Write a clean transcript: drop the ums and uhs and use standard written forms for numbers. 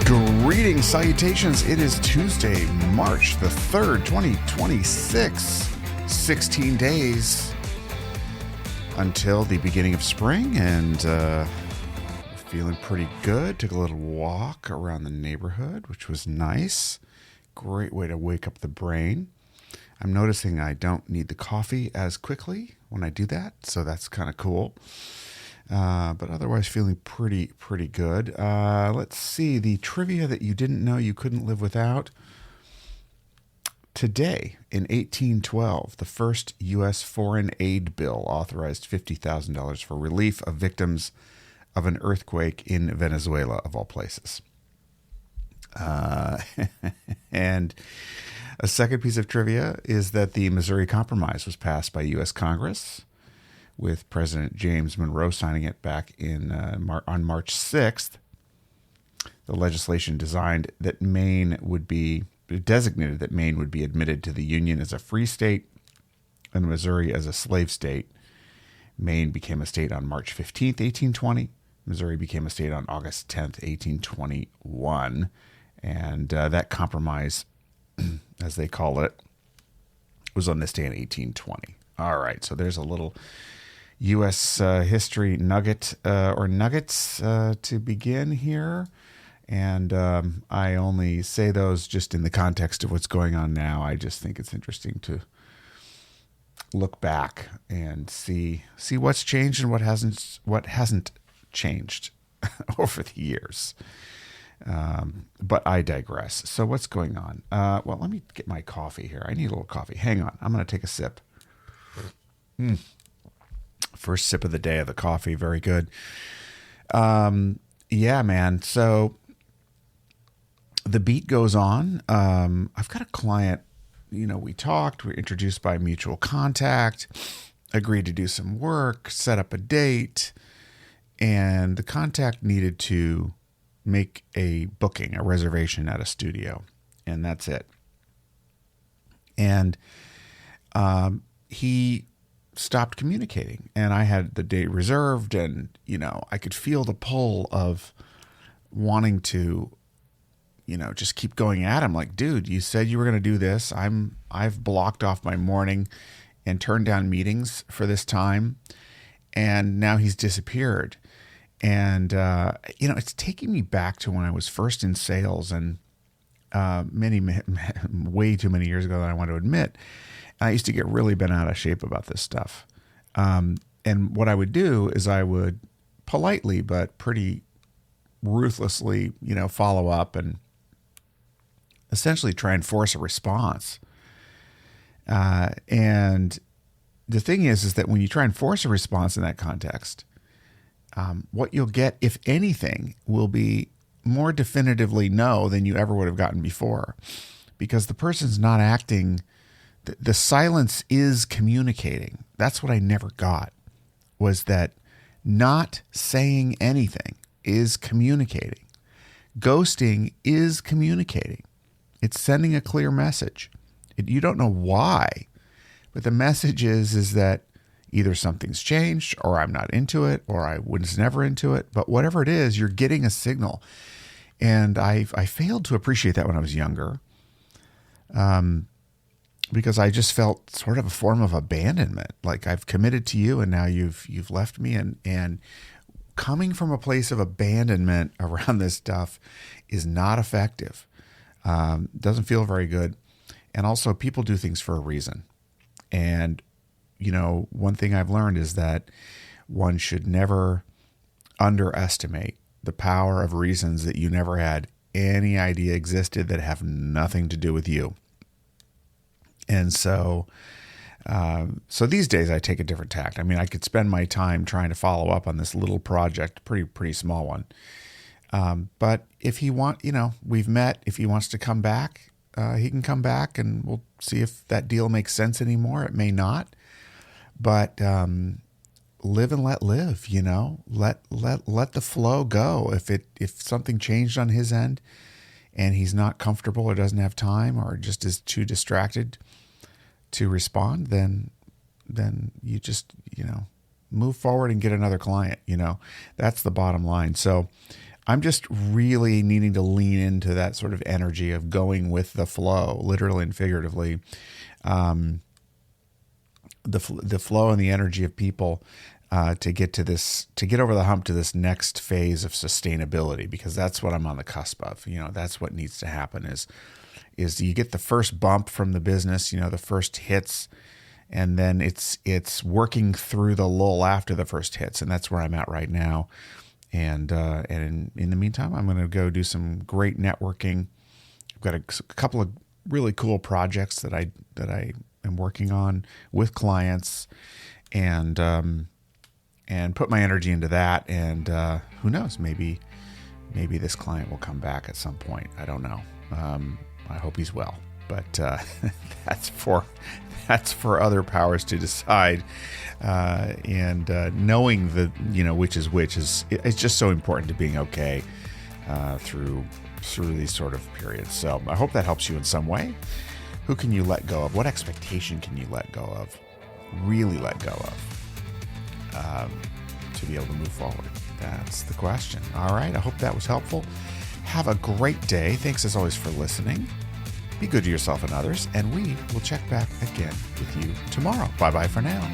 Greetings, salutations. It is Tuesday, March the 3rd, 2026. 16 days until the beginning of spring, and feeling pretty good. Took a little walk around the neighborhood, which was nice. Great way to wake up the brain. I'm noticing I don't need the coffee as quickly when I do that, so that's kind of cool. But otherwise feeling pretty good. Let's see, the trivia that you didn't know you couldn't live without. Today, in 1812, the first U.S. foreign aid bill authorized $50,000 for relief of victims of an earthquake in Venezuela, of all places. And a second piece of trivia is that the Missouri Compromise was passed by U.S. Congress, with President James Monroe signing it back in on March 6th. The legislation designated that Maine would be admitted to the Union as a free state and Missouri as a slave state. Maine became a state on March 15th, 1820. Missouri became a state on August 10th, 1821. And that compromise, as they call it, was on this day in 1820. All right, so there's a little U.S. history nugget or nuggets to begin here. And I only say those just in the context of what's going on now. I just think it's interesting to look back and see what's changed and what hasn't changed over the years. But I digress. So what's going on? Well, let me get my coffee here. I need a little coffee. Hang on. I'm going to take a sip. First sip of the day of the coffee. Very good. Yeah, man. So the beat goes on. I've got a client, we talked, we were introduced by a mutual contact, agreed to do some work, set up a date, and the contact needed to make a booking, a reservation at a studio, and that's it. And he stopped communicating, and I had the date reserved, and I could feel the pull of wanting to just keep going at him. Like, dude, you said you were going to do this. I've blocked off my morning and turned down meetings for this time, and now he's disappeared. And it's taking me back to when I was first in sales, and way too many years ago than I want to admit. I used to get really bent out of shape about this stuff. And what I would do is I would politely but pretty ruthlessly, follow up and essentially try and force a response. And the thing is that when you try and force a response in that context, what you'll get, if anything, will be more definitively no than you ever would have gotten before, because the person's not acting. The silence is communicating. That's what I never got, was that not saying anything is communicating. Ghosting is communicating. It's sending a clear message. You don't know why, but the message is that either something's changed, or I'm not into it, or I was never into it. But whatever it is, you're getting a signal. And I failed to appreciate that when I was younger. Because I just felt sort of a form of abandonment. Like, I've committed to you and now you've left me. And coming from a place of abandonment around this stuff is not effective. Doesn't feel very good. And also, people do things for a reason. And, one thing I've learned is that one should never underestimate the power of reasons that you never had any idea existed, that have nothing to do with you. And so these days I take a different tact. I mean, I could spend my time trying to follow up on this little project, pretty small one. But if we've met, if he wants to come back, he can come back, and we'll see if that deal makes sense anymore. It may not, but live and let live. Let the flow go. If something changed on his end, and he's not comfortable or doesn't have time or just is too distracted to respond, then you just, move forward and get another client. That's the bottom line. So I'm just really needing to lean into that sort of energy of going with the flow, literally and figuratively. The flow and the energy of people to get over the hump to this next phase of sustainability, because that's what I'm on the cusp of. That's what needs to happen is you get the first bump from the business, the first hits, and then it's working through the lull after the first hits, and that's where I'm at right now. And in the meantime, I'm going to go do some great networking. I've got a couple of really cool projects that I am working on with clients, and put my energy into that. And who knows, maybe this client will come back at some point. I don't know. I hope he's well, but that's for other powers to decide. And knowing which is which it's just so important to being okay through these sort of periods. So I hope that helps you in some way. Who can you let go of? What expectation can you let go of? Really let go of to be able to move forward? That's the question. All right. I hope that was helpful. Have a great day. Thanks as always for listening. Be good to yourself and others, and we will check back again with you tomorrow. Bye-bye for now.